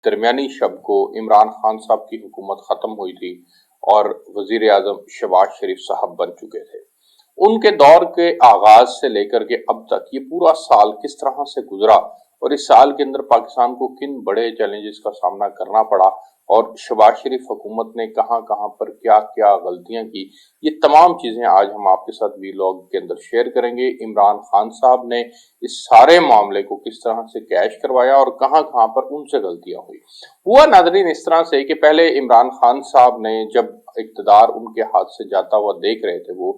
درمیانی شب کو عمران خان صاحب کی حکومت ختم ہوئی تھی اور وزیر اعظم شہباز شریف صاحب بن چکے تھے۔ ان کے دور کے آغاز سے لے کر کے اب تک یہ پورا سال کس طرح سے گزرا اور اس سال کے اندر پاکستان کو کن بڑے چیلنجز کا سامنا کرنا پڑا اور شہباز شریف حکومت نے کہاں کہاں پر کیا کیا غلطیاں کی، یہ تمام چیزیں آج ہم آپ کے ساتھ ویلاگ کے اندر شیئر کریں گے۔ عمران خان صاحب نے اس سارے معاملے کو کس طرح سے کیش کروایا اور کہاں کہاں پر ان سے غلطیاں ہوئی۔ ہوا ناظرین اس طرح سے کہ پہلے عمران خان صاحب نے جب اقتدار ان کے ہاتھ سے جاتا ہوا دیکھ رہے تھے وہ،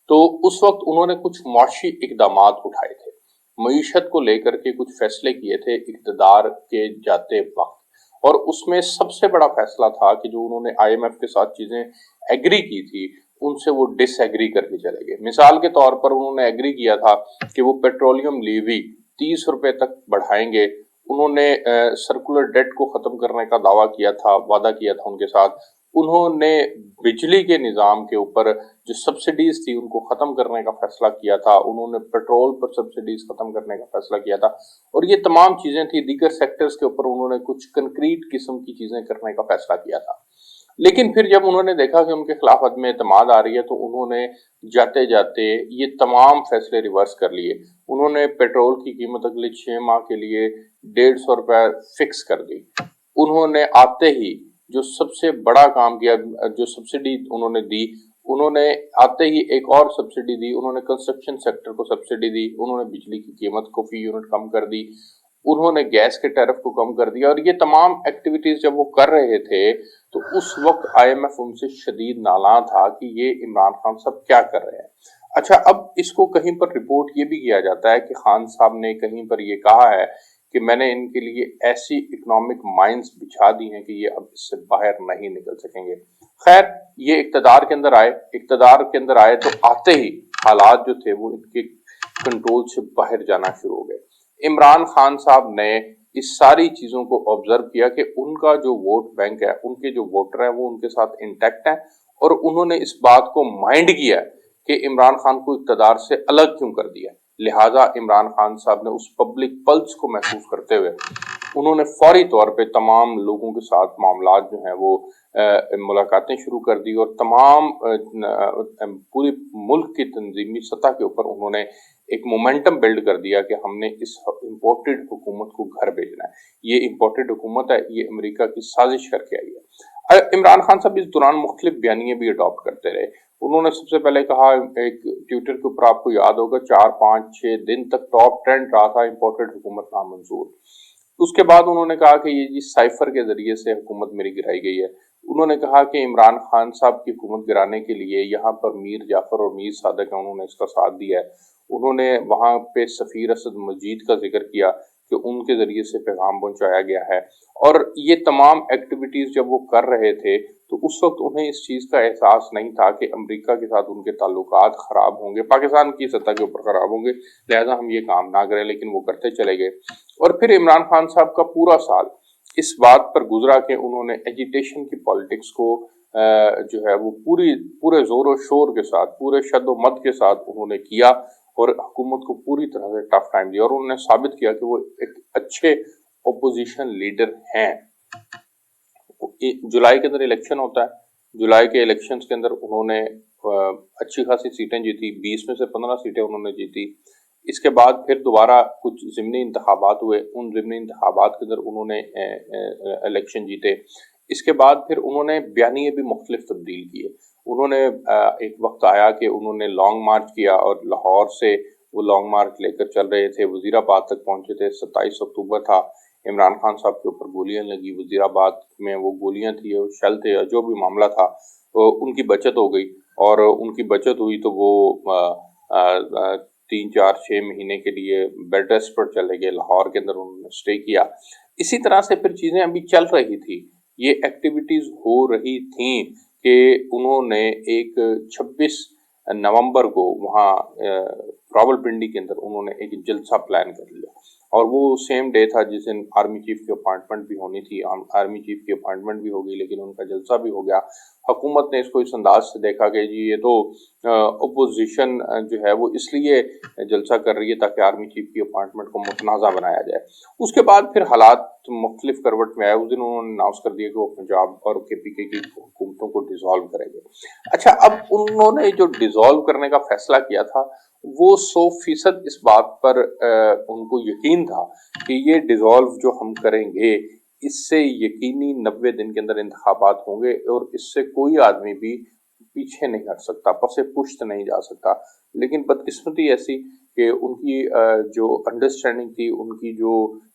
تو اس وقت انہوں نے کچھ معاشی اقدامات اٹھائے تھے، معیشت کو لے کر کے کچھ فیصلے کیے تھے اقتدار کے جاتے وقت، اور اس میں سب سے بڑا فیصلہ تھا کہ جو انہوں نے آئی ایم ایف کے ساتھ چیزیں ایگری کی تھی ان سے وہ ڈس ایگری کر کے چلے گئے۔ مثال کے طور پر انہوں نے ایگری کیا تھا کہ وہ پیٹرولیم لیوی 30 روپے تک بڑھائیں گے، انہوں نے سرکولر ڈیٹ کو ختم کرنے کا دعویٰ کیا تھا، وعدہ کیا تھا ان کے ساتھ، انہوں نے بجلی کے نظام کے اوپر جو سبسڈیز تھی ان کو ختم کرنے کا فیصلہ کیا تھا، انہوں نے پیٹرول پر سبسڈیز ختم کرنے کا فیصلہ کیا تھا، اور یہ تمام چیزیں تھی۔ دیگر سیکٹرز کے اوپر انہوں نے کچھ کنکریٹ قسم کی چیزیں کرنے کا فیصلہ کیا تھا، لیکن پھر جب انہوں نے دیکھا کہ ان کے خلاف عدم اعتماد آ رہی ہے تو انہوں نے جاتے جاتے یہ تمام فیصلے ریورس کر لیے۔ انہوں نے پیٹرول کی قیمت اگلے 6 ماہ کے لیے 150 روپے فکس کر دی۔ انہوں نے آتے ہی جو سب سے بڑا کام کیا، جو سبسڈی انہوں نے دی، انہوں نے آتے ہی ایک اور سبسڈی دی، انہوں نے کنسٹرکشن سیکٹر کو سبسڈی دی، انہوں نے بجلی کی قیمت کو فی یونٹ کم کر دی، انہوں نے گیس کے ٹیرف کو کم کر دیا، اور یہ تمام ایکٹیویٹیز جب وہ کر رہے تھے تو اس وقت آئی ایم ایف ان سے شدید نالاں تھا کہ یہ عمران خان صاحب کیا کر رہے ہیں۔ اچھا، اب اس کو کہیں پر رپورٹ یہ بھی کیا جاتا ہے کہ خان صاحب نے کہیں پر یہ کہا ہے کہ میں نے ان کے لیے ایسی اکنامک مائنز بچھا دی ہیں کہ یہ اب اس سے باہر نہیں نکل سکیں گے۔ خیر، یہ اقتدار کے اندر آئے تو آتے ہی حالات جو تھے وہ ان کے کنٹرول سے باہر جانا شروع ہو گئے۔ عمران خان صاحب نے اس ساری چیزوں کو آبزرو کیا کہ ان کا جو ووٹ بینک ہے، ان کے جو ووٹر ہیں وہ ان کے ساتھ انٹیکٹ ہیں، اور انہوں نے اس بات کو مائنڈ کیا کہ عمران خان کو اقتدار سے الگ کیوں کر دیا۔ لہٰذا عمران خان صاحب نے اس پبلک پلس کو محسوس کرتے ہوئے انہوں نے فوری طور پہ تمام لوگوں کے ساتھ معاملات جو ہیں وہ ملاقاتیں شروع کر دی، اور تمام پوری ملک کی تنظیمی سطح کے اوپر انہوں نے ایک مومنٹم بلڈ کر دیا کہ ہم نے اس امپورٹڈ حکومت کو گھر بھیجنا ہے۔ یہ امپورٹڈ حکومت ہے، یہ امریکہ کی سازش کر کے آئی ہے۔ عمران خان صاحب اس دوران مختلف بیانیے بھی اڈاپٹ کرتے رہے۔ انہوں نے سب سے پہلے کہا، ایک ٹویٹر کے اوپر آپ کو یاد ہوگا 4 5 6 دن تک ٹاپ ٹرینڈ رہا تھا امپورٹڈ حکومت نامنظور۔ اس کے بعد انہوں نے کہا کہ یہ سائفر کے ذریعے سے حکومت میری گرائی گئی ہے۔ انہوں نے کہا کہ عمران خان صاحب کی حکومت گرانے کے لیے یہاں پر میر جعفر اور میر صادق ہیں، انہوں نے اس کا ساتھ دیا ہے۔ انہوں نے وہاں پہ سفیر اسد مجید کا ذکر کیا کہ ان کے ذریعے سے پیغام پہنچایا گیا ہے، اور یہ تمام ایکٹیویٹیز جب وہ کر رہے تھے تو اس وقت انہیں اس چیز کا احساس نہیں تھا کہ امریکہ کے ساتھ ان کے تعلقات خراب ہوں گے، پاکستان کی سطح کے اوپر خراب ہوں گے، لہٰذا ہم یہ کام نہ کریں، لیکن وہ کرتے چلے گئے۔ اور پھر عمران خان صاحب کا پورا سال اس بات پر گزرا کہ انہوں نے ایجیٹیشن کی پالیٹکس کو جو ہے وہ پورے زور و شور کے ساتھ، پورے شد و مد کے ساتھ انہوں نے کیا، اور حکومت کو پوری طرح سے ٹف ٹائم دیا، اور انہوں نے ثابت کیا کہ وہ ایک اچھے اپوزیشن لیڈر ہیں۔ جولائی کے اندر الیکشن ہوتا ہے، جولائی کے الیکشنز کے اندر انہوں نے اچھی خاصی سیٹیں جیتی، 20 میں سے 15 سیٹیں انہوں نے جیتی۔ اس کے بعد پھر دوبارہ کچھ ضمنی انتخابات ہوئے، ان ضمنی انتخابات کے اندر انہوں نے الیکشن جیتے۔ اس کے بعد پھر انہوں نے بیانیے بھی مختلف تبدیل کیے۔ انہوں نے ایک وقت آیا کہ انہوں نے لانگ مارچ کیا، اور لاہور سے وہ لانگ مارچ لے کر چل رہے تھے، وزیر آباد تک پہنچے تھے۔ 27 اکتوبر تھا، عمران خان صاحب کے اوپر گولیاں لگی، وزیر آباد میں وہ گولیاں تھی اور شل تھے، جو بھی معاملہ تھا ان کی بچت ہو گئی، اور ان کی بچت ہوئی تو وہ 3 4 6 مہینے کے لیے بیڈ ریسٹ پر چلے گئے، لاہور کے اندر انہوں نے اسٹے کیا۔ اسی طرح سے پھر چیزیں ابھی چل رہی تھی، یہ ایکٹیویٹیز ہو رہی تھیں کہ انہوں نے ایک 26 نومبر کو وہاں راولپنڈی کے اندر انہوں نے ایک جلسہ پلان کر لیا۔ اور وہ سیم ڈے تھا جس دن آرمی چیف کی اپائنٹمنٹ بھی ہونی تھی. آرمی چیف کی اپائنٹمنٹ بھی ہو گئی لیکن ان کا جلسہ بھی ہو گیا. حکومت نے اس کو اس انداز سے دیکھا کہ جی یہ تو اپوزیشن جو ہے وہ اس لیے جلسہ کر رہی ہے تاکہ آرمی چیف کی اپائنٹمنٹ کو متنازع بنایا جائے. اس کے بعد پھر حالات مختلف کروٹ میں آئے. اس دن انہوں نے اناؤنس کر دیا کہ وہ پنجاب اور KPK کی حکومتوں کو ڈیزالو کریں گے. اچھا، اب انہوں نے جو ڈیزالو کرنے کا فیصلہ کیا تھا وہ 100% اس بات پر ان کو یقین تھا کہ یہ ڈیزالو جو ہم کریں گے اس سے یقینی 90 دن کے اندر انتخابات ہوں گے اور اس سے کوئی آدمی بھی پیچھے نہیں ہٹ سکتا، پس پشت نہیں جا سکتا. لیکن بدقسمتی ایسی کہ ان کی جو انڈرسٹینڈنگ تھی، ان کی جو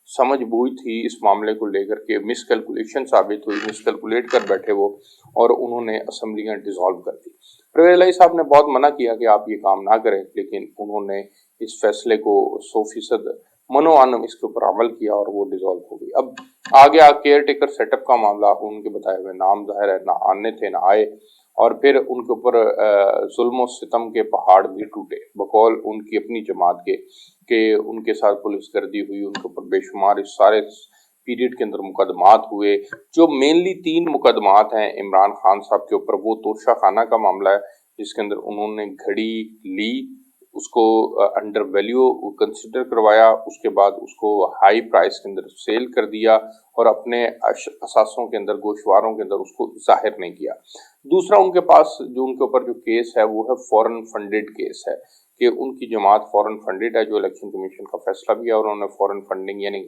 سمجھ بوجھ تھی اس معاملے کو لے کر کے مس کیلکولیشن ثابت ہوئی. مس کیلکولیٹ کر بیٹھے وہ اور انہوں نے اسمبلیاں ڈیزالو کر دی. پرویز الہی صاحب نے بہت منع کیا کہ آپ یہ کام نہ کریں، لیکن انہوں نے اس فیصلے کو 100% منوعن اس کے اوپر عمل کیا اور وہ ڈیزالو ہو گئی. اب آگے کیئر ٹیکر سیٹ اپ کا معاملہ، ان کے بتائے ہوئے نام ظاہر ہے نہ آنے تھے نہ آئے، اور پھر ان کے اوپر ظلم و ستم کے پہاڑ بھی ٹوٹے بقول ان کی اپنی جماعت کے، کہ ان کے ساتھ پولیس گردی ہوئی، ان کے اوپر بے شمار اس سارے پیریڈ کے اندر مقدمات ہوئے. جو مینلی 3 مقدمات ہیں عمران خان صاحب کے اوپر، وہ توشہ خانہ کا معاملہ ہے جس کے اندر انہوں نے گھڑی لی، اس کو انڈر ویلیو کنسیڈر کروایا، اس کے بعد اس کو ہائی پرائس کے اندر سیل کر دیا اور اپنے اثاثوں کے اندر گوشواروں کے اندر اس کو ظاہر نہیں کیا. دوسرا ان کے پاس جو ان کے اوپر جو کیس ہے وہ ہے فورن فنڈڈ کیس ہے، کہ ان کی جماعت فورن فنڈڈ ہے، جو الیکشن کمیشن کا فیصلہ بھی ہے، اور انہوں نے فورن فنڈنگ یعنی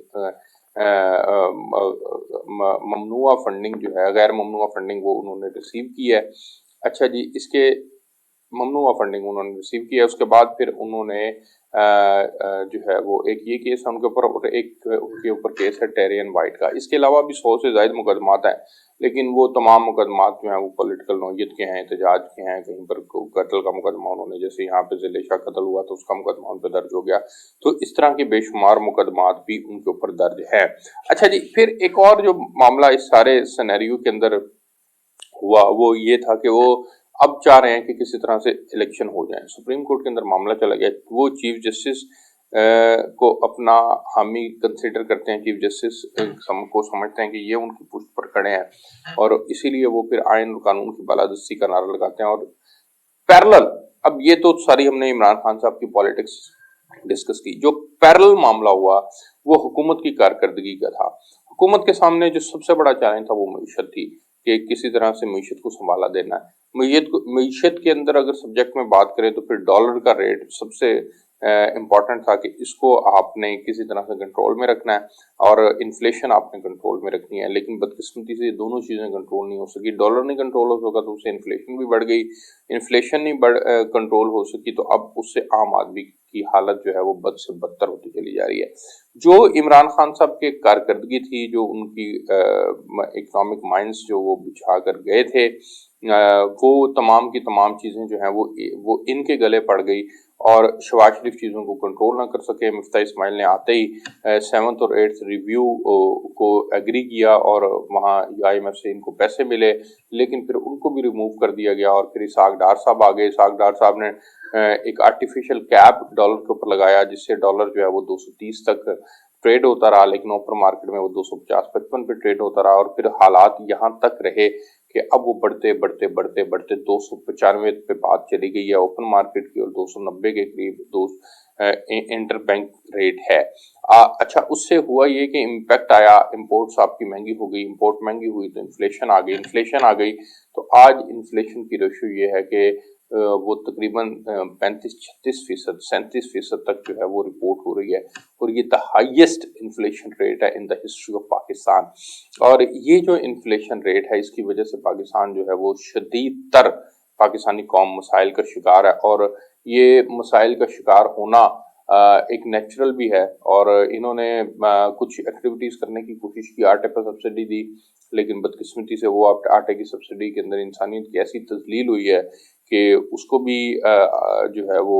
ممنوعہ فنڈنگ جو ہے، غیر ممنوعہ فنڈنگ وہ انہوں نے ریسیو کی ہے. اچھا جی، اس کے ممنوعہ فنڈنگ انہوں نے ریسیو کیا. اس کے بعد پھر انہوں نے جو ہے وہ ایک یہ کیس ہے ان کے اوپر، اور ایک ان کے اوپر کیس ہے ٹیرین وائٹ کا. اس کے علاوہ بھی 100 سے زائد مقدمات ہیں، لیکن وہ تمام مقدمات جو ہیں وہ پولیٹیکل نوعیت کے ہیں، احتجاج کے ہیں. کہیں پر قتل کا مقدمہ انہوں نے، جیسے یہاں پہ ذیل شاہ قتل ہوا تو اس کا مقدمہ ان پہ درج ہو گیا. تو اس طرح کے بے شمار مقدمات بھی ان کے اوپر درج ہے. اچھا جی، پھر ایک اور جو معاملہ اس سارے سینیریو کے اندر ہوا وہ یہ تھا کہ وہ اب چاہ رہے ہیں کہ کسی طرح سے الیکشن ہو جائیں. سپریم کورٹ کے اندر معاملہ چلا گیا، وہ چیف جسٹس کو اپنا حامی کنسیڈر کرتے ہیں، چیف جسٹس کو سمجھتے ہیں کہ یہ ان کی پشت پر کھڑے ہیں، اور اسی لیے وہ پھر آئین اور قانون کی بالادستی کا نعرہ لگاتے ہیں. اور پیرلل، اب یہ تو ساری ہم نے عمران خان صاحب کی پالیٹکس ڈسکس کی. جو پیرلل معاملہ ہوا وہ حکومت کی کارکردگی کا تھا. حکومت کے سامنے جو سب سے بڑا چیلنج تھا وہ معیشت تھی، کہ کسی طرح سے معیشت کو سنبھالا دینا ہے. معیشت کے اندر اگر سبجیکٹ میں بات کریں تو پھر ڈالر کا ریٹ سب سے امپورٹنٹ تھا، کہ اس کو آپ نے کسی طرح سے کنٹرول میں رکھنا ہے، اور انفلیشن آپ نے کنٹرول میں رکھنی ہے. لیکن بدقسمتی سے یہ دونوں چیزیں کنٹرول نہیں ہو سکی. ڈالر نہیں کنٹرول ہو سکا تو اس سے انفلیشن بھی بڑھ گئی، انفلیشن نہیں کنٹرول ہو سکی تو اب اس سے عام آدمی کی حالت جو ہے وہ بد سے بدتر ہوتی چلی جا رہی ہے. جو عمران خان صاحب کے کارکردگی تھی، جو ان کی اکنامک مائنڈز جو وہ بچھا کر گئے تھے، وہ تمام کی تمام چیزیں جو ہیں وہ ان کے گلے پڑ گئی، اور شہباز شریف چیزوں کو کنٹرول نہ کر سکے. مفتاح اسماعیل نے آتے ہی 7th اور 8th ریویو کو ایگری کیا، اور وہاں IMF سے ان کو پیسے ملے، لیکن پھر ان کو بھی ریموو کر دیا گیا. اور پھر اسحاق ڈار صاحب آ گئے. اسحاق ڈار صاحب نے ایک آرٹیفیشل کیپ ڈالر کے اوپر لگایا، جس سے ڈالر جو ہے وہ 230 تک ٹریڈ ہوتا رہا، لیکن اوپر مارکیٹ میں وہ 250-55 پہ ٹریڈ ہوتا رہا. اور پھر حالات یہاں تک رہے کہ اب وہ بڑھتے 295 پہ بات چلی گئی ہے اوپن مارکیٹ کی، اور 290 کے قریب انٹر بینک ریٹ ہے. اچھا، اس سے ہوا یہ کہ امپیکٹ آیا، امپورٹس آپ کی مہنگی ہو گئی، امپورٹ مہنگی ہوئی تو انفلیشن آ گئی. تو آج انفلیشن کی ریشو یہ ہے کہ وہ تقریباً 35-36%، 37% تک جو ہے وہ رپورٹ ہو رہی ہے، اور یہ ہائیسٹ انفلیشن ریٹ ہے ان دا ہسٹری آف پاکستان. اور یہ جو انفلیشن ریٹ ہے، اس کی وجہ سے پاکستان جو ہے وہ شدید تر پاکستانی قوم مسائل کا شکار ہے. اور یہ مسائل کا شکار ہونا ایک نیچرل بھی ہے. اور انہوں نے کچھ ایکٹیویٹیز کرنے کی کوشش کی، آٹے پر سبسڈی دی، لیکن بدقسمتی سے وہ آٹے کی سبسڈی کے اندر انسانیت کی ایسی تذلیل ہوئی ہے کہ اس کو بھی جو ہے وہ